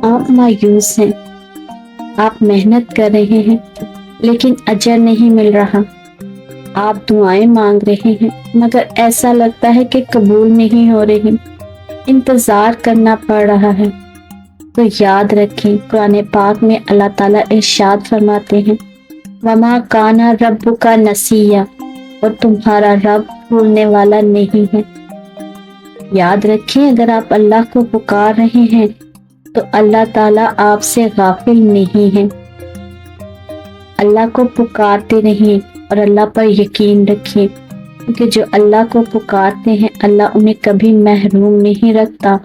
آپ مایوس ہیں، آپ محنت کر رہے ہیں لیکن اجر نہیں مل رہا، آپ دعائیں مانگ رہے ہیں مگر ایسا لگتا ہے کہ قبول نہیں ہو رہی، انتظار کرنا پڑ رہا ہے، تو یاد رکھیں قرآن پاک میں اللہ تعالیٰ ارشاد فرماتے ہیں وَمَا كَانَ رَبُّكَ نَسِيًّا، اور تمہارا رب بھولنے والا نہیں ہے۔ یاد رکھیں اگر آپ اللہ کو پکار رہے ہیں تو اللہ تعالیٰ آپ سے غافل نہیں ہے۔ اللہ کو پکارتے رہیں اور اللہ پر یقین رکھیں، کیونکہ جو اللہ کو پکارتے ہیں اللہ انہیں کبھی محروم نہیں رکھتا،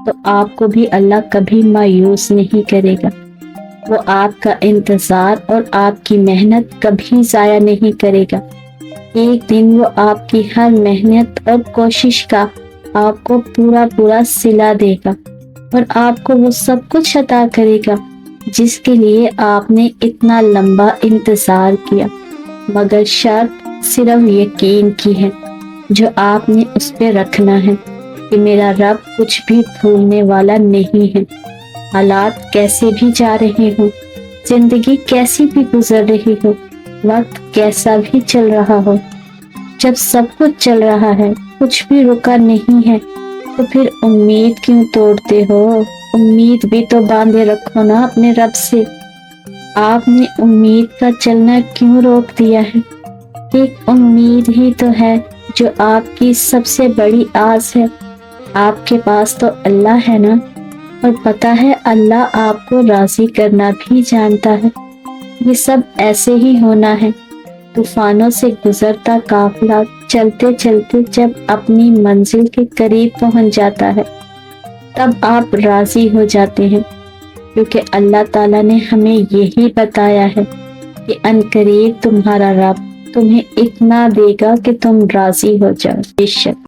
تو آپ کو بھی اللہ کبھی مایوس نہیں کرے گا۔ وہ آپ کا انتظار اور آپ کی محنت کبھی ضائع نہیں کرے گا۔ ایک دن وہ آپ کی ہر محنت اور کوشش کا آپ کو پورا صلہ دے گا اور آپ کو وہ سب کچھ عطا کرے گا جس کے لیے آپ نے اتنا لمبا انتظار کیا، مگر شرط صرف یقین کی ہے جو آپ نے اس پہ رکھنا ہے کہ میرا رب کچھ بھی بھولنے والا نہیں ہے۔ حالات کیسے بھی جا رہے ہوں، زندگی کیسی بھی گزر رہی ہو، وقت کیسا بھی چل رہا ہو، جب سب کچھ چل رہا ہے، کچھ بھی رکا نہیں ہے، تو پھر امید کیوں توڑتے ہو؟ امید بھی تو باندھے رکھو نا اپنے رب سے۔ آپ نے امید کا چلنا کیوں روک دیا ہے؟ ایک امید ہی تو ہے جو آپ کی سب سے بڑی آس ہے۔ آپ کے پاس تو اللہ ہے نا، اور پتہ ہے اللہ آپ کو راضی کرنا بھی جانتا ہے۔ یہ سب ایسے ہی ہونا ہے۔ طوفانوں سے گزرتا قافلہ چلتے چلتے جب اپنی منزل کے قریب پہنچ جاتا ہے تب آپ راضی ہو جاتے ہیں، کیونکہ اللہ تعالیٰ نے ہمیں یہی بتایا ہے کہ عنقریب تمہارا رب تمہیں اتنا دے گا کہ تم راضی ہو جاؤ۔ بے شک